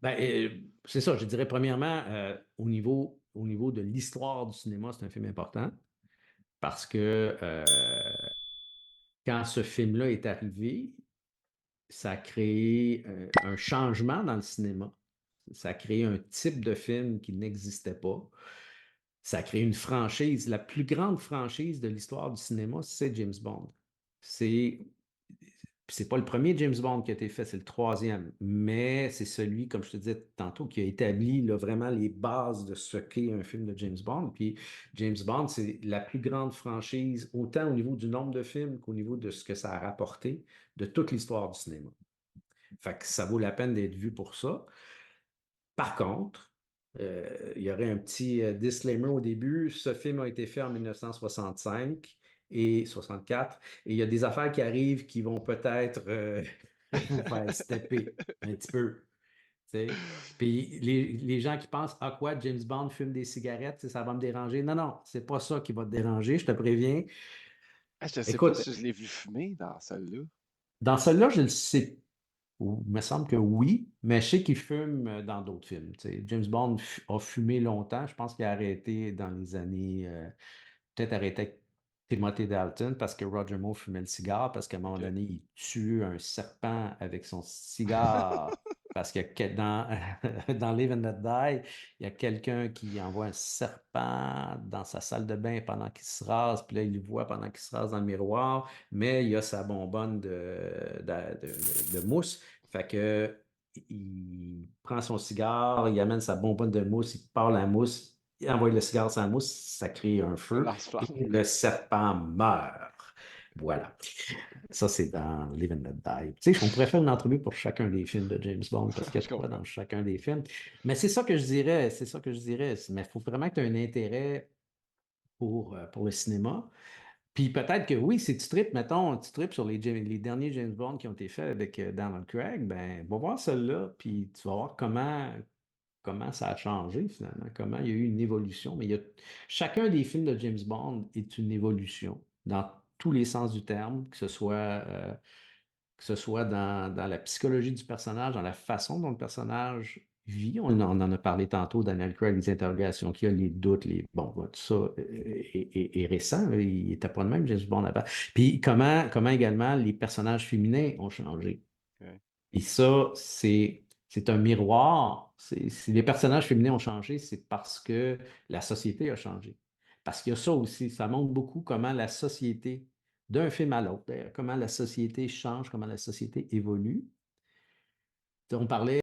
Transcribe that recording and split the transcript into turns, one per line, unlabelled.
dirais?
C'est ça, je dirais premièrement, au niveau de l'histoire du cinéma, c'est un film important parce que quand ce film-là est arrivé, ça a créé un changement dans le cinéma. Ça a créé un type de film qui n'existait pas. Ça a créé une franchise. La plus grande franchise de l'histoire du cinéma, c'est James Bond. C'est c'est pas le premier James Bond qui a été fait, c'est le troisième, mais c'est celui, comme je te disais tantôt, qui a établi là, vraiment les bases de ce qu'est un film de James Bond. Puis James Bond, c'est la plus grande franchise, autant au niveau du nombre de films qu'au niveau de ce que ça a rapporté de toute l'histoire du cinéma. Fait que ça vaut la peine d'être vu pour ça. Par contre, il y aurait un petit disclaimer au début. Ce film a été fait en 1965 et 64, et il y a des affaires qui arrivent qui vont peut-être vous faire stepper un petit peu. Tu sais. Puis les gens qui pensent, ah quoi, James Bond fume des cigarettes, ça va me déranger. Non, non, c'est pas ça qui va te déranger, je te préviens.
Ah, je sais pas
Écoute,
si je l'ai vu fumer dans celle-là.
dans celui-là, je le sais. Il me semble que oui, mais je sais qu'il fume dans d'autres films. Tu sais, James Bond a fumé longtemps. Je pense qu'il a arrêté dans les années. Peut-être arrêté avec Timothy Dalton parce que Roger Moore fumait le cigare, parce qu'à un moment
OK.
donné, il tue un serpent avec son cigare. Parce que dans Live and Let Die, il y a quelqu'un qui envoie un serpent dans sa salle de bain pendant qu'il se rase, puis là, il le voit pendant qu'il se rase dans le miroir, mais il a sa bonbonne de mousse. Fait que il prend son cigare, il amène sa bonbonne de mousse, il part la mousse, il envoie le cigare sans mousse, ça crée un
Un
feu et
lance-flamme.
le serpent meurt. Voilà. Ça, c'est dans Live and Let Die. Tu sais, on pourrait faire une entrevue pour chacun des films de James Bond parce qu'il y a
Je
de quoi
comprends.
dans chacun des films. Mais c'est ça que je dirais, c'est ça que je dirais. Mais il faut vraiment que tu aies un intérêt pour le cinéma. Puis peut-être que oui, si tu tripes, mettons, tu tripes sur les derniers James Bond qui ont été faits avec Daniel Craig, ben, va voir celui-là, puis tu vas voir comment ça a changé finalement, comment il y a eu une évolution. Mais chacun des films de James Bond est une évolution dans tous les sens du terme, que ce soit dans la psychologie du personnage, dans la façon dont le personnage vit. On en a parlé tantôt, Daniel Craig, les interrogations qu'il y a, les doutes, bon, tout ça est récent. Là. Il n'était pas le même, James Bond avant. Puis comment également les personnages féminins ont changé.
Ouais.
Et ça, c'est un miroir. Si les personnages féminins ont changé, c'est parce que la société a changé. Parce qu'il y a ça aussi, ça montre beaucoup comment la société, d'un film à l'autre, d'ailleurs, comment la société change, comment la société évolue. On parlait